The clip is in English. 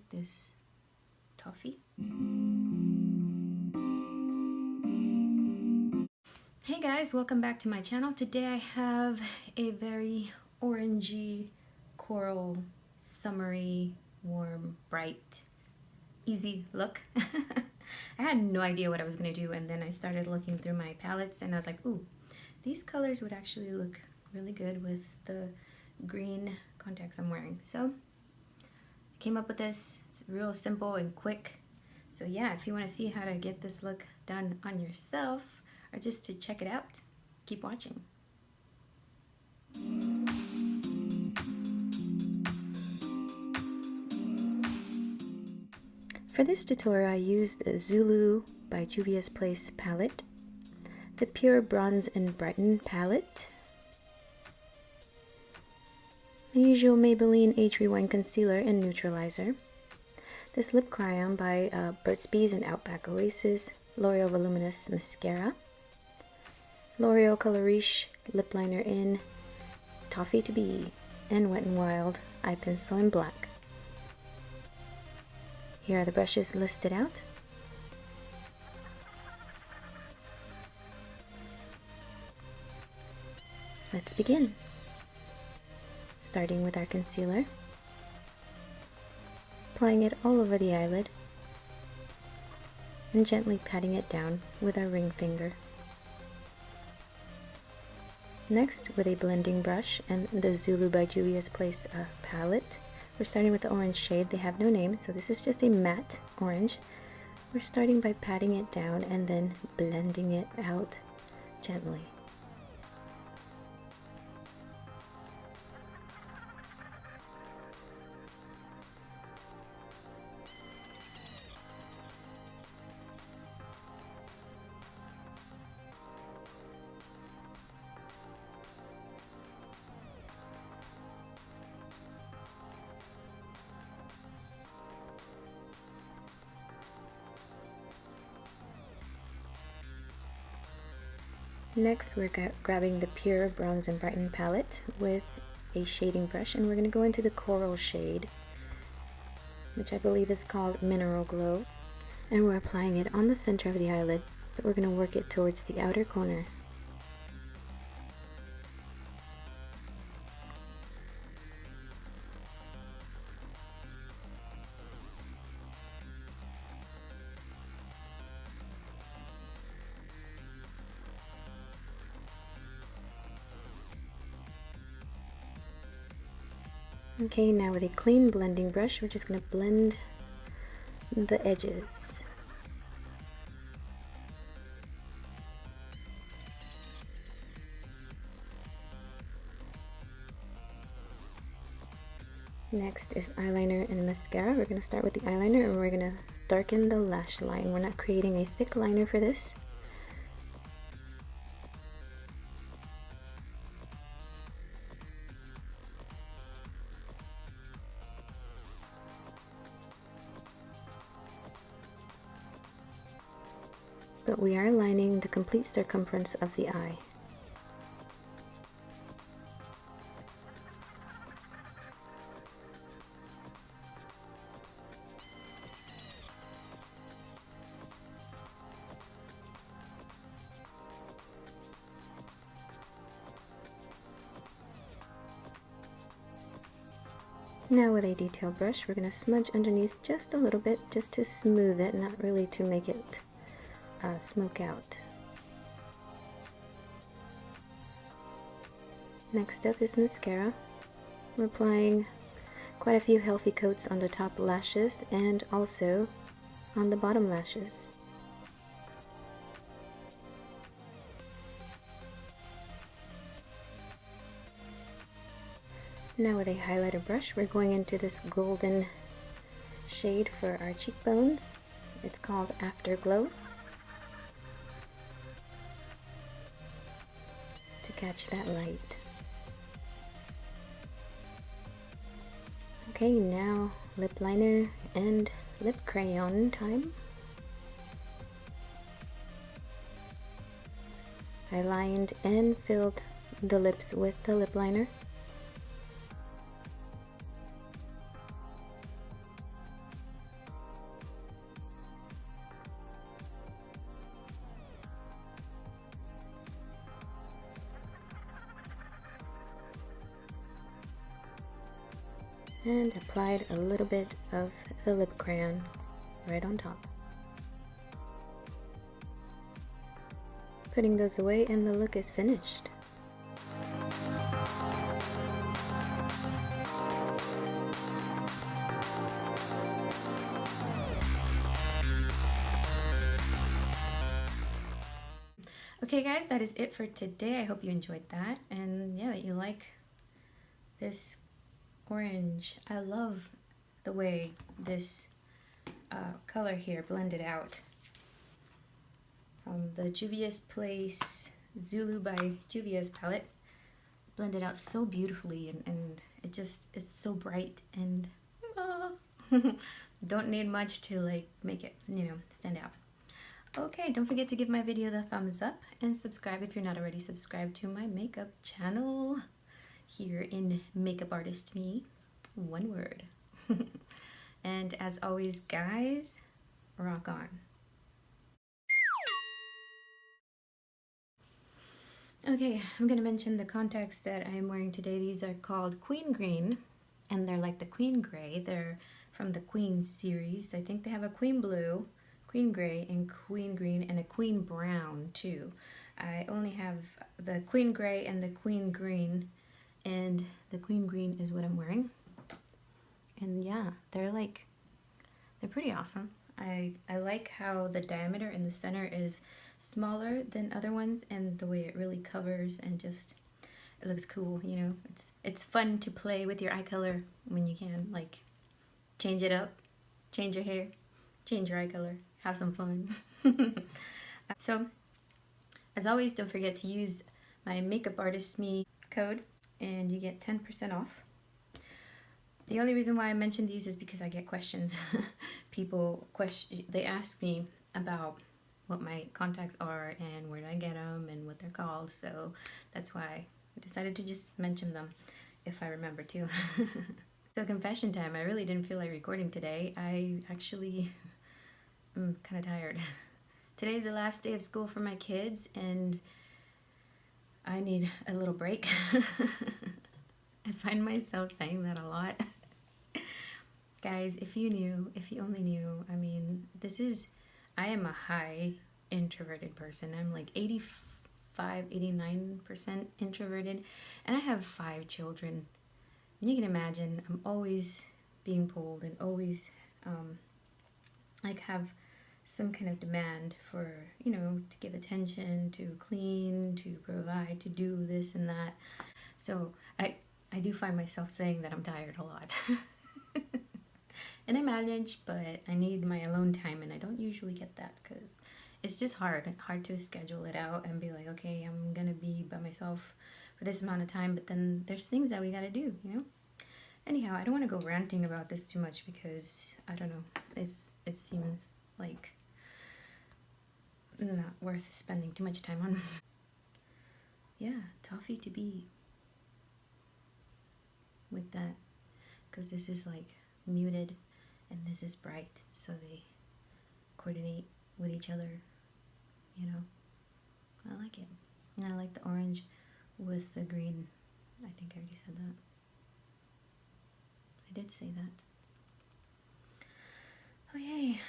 like this toffee. Hey guys, welcome back to my channel. Today I have a very orangey, coral, summery, warm, bright, easy look. I had no idea what I was going to do, and then I started looking through my palettes and I was like, ooh, these colors would actually look really good with the green contacts I'm wearing. So I came up with this. It's real simple and quick. So yeah, if you want to see how to get this look done on yourself or just to check it out, keep watching. For this tutorial I used the Zulu by Juvia's Place palette, the Pure Bronze and Brighten palette, the usual Maybelline Age Rewind concealer and neutralizer, this lip crayon by Burts Bees and Outback Oasis, L'Oreal Voluminous mascara, L'Oreal Color Riche lip liner in Toffee to Be, and Wet n Wild eye pencil in black. Here are the brushes listed out. Let's begin. Starting with our concealer, applying it all over the eyelid, and gently patting it down with our ring finger. Next, with a blending brush and the Zulu by Juvia's Place palette, we're starting with the orange shade. They have no name, so this is just a matte orange. We're starting by patting it down and then blending it out gently. Next, we're grabbing the Pure Bronze and Brighten palette with a shading brush, and we're going to go into the coral shade, which I believe is called Mineral Glow, and we're applying it on the center of the eyelid, but we're going to work it towards the outer corner. Okay, now with a clean blending brush, we're just going to blend the edges. Next is eyeliner and mascara. We're going to start with the eyeliner and we're going to darken the lash line. We're not creating a thick liner for this. But we are lining the complete circumference of the eye. Now with a detail brush, we're going to smudge underneath just a little bit, just to smooth it, not really to make it smoke out. Next up is mascara. We're applying quite a few healthy coats on the top lashes and also on the bottom lashes. Now with a highlighter brush, we're going into this golden shade for our cheekbones. It's called Afterglow, to catch that light. Okay, now lip liner and lip crayon time. I lined and filled the lips with the lip liner. and applied a little bit of the lip crayon right on top. Putting those away and the look is finished. Okay guys, that is it for today. I hope you enjoyed that, and yeah, that you like this orange. I love the way this color here blended out from the Juvia's Place Zulu by Juvia's palette. Blended out so beautifully, and it's so bright, and don't need much to like make it, you know, stand out. Okay, don't forget to give my video the thumbs up and subscribe if you're not already subscribed to my makeup channel here in Makeup Artist Me, one word. And as always guys, rock on. Okay, I'm gonna mention the contacts that I'm wearing today. These are called Queen Green, and they're like the Queen Gray. They're from the Queen series. I think they have a Queen Blue, Queen Gray, and Queen Green, and a Queen Brown too. I only have the Queen Gray and the Queen Green, and the Queen Green is what I'm wearing. And yeah, they're pretty awesome. I like how the diameter in the center is smaller than other ones, and the way it really covers, and just it looks cool, you know. It's fun to play with your eye color when you can, like change it up, change your hair, change your eye color, have some fun. So as always, don't forget to use my MakeupArtistMe code and you get 10% off. The only reason why I mention these is because I get questions. They ask me about what my contacts are and where do I get them and what they're called, so that's why I decided to just mention them if I remember to. So confession time, I really didn't feel like recording today. I actually am kind of tired. Today's the last day of school for my kids and I need a little break. I find myself saying that a lot. Guys, if you only knew, I mean, I am a high introverted person. I'm like 89% introverted, and I have 5 children. And you can imagine, I'm always being pulled and always like have some kind of demand for, you know, to give attention, to clean, to provide, to do this and that. So I do find myself saying that I'm tired a lot. And I manage, but I need my alone time, and I don't usually get that because it's just hard to schedule it out and be like, okay, I'm gonna be by myself for this amount of time, but then there's things that we gotta do, you know. Anyhow, I don't want to go ranting about this too much because I don't know, it seems like not worth spending too much time on. Yeah, toffee to be with that, because this is like muted and this is bright, so they coordinate with each other, you know. I like it. And I like the orange with the green. I think I already said that. I did say that. Okay,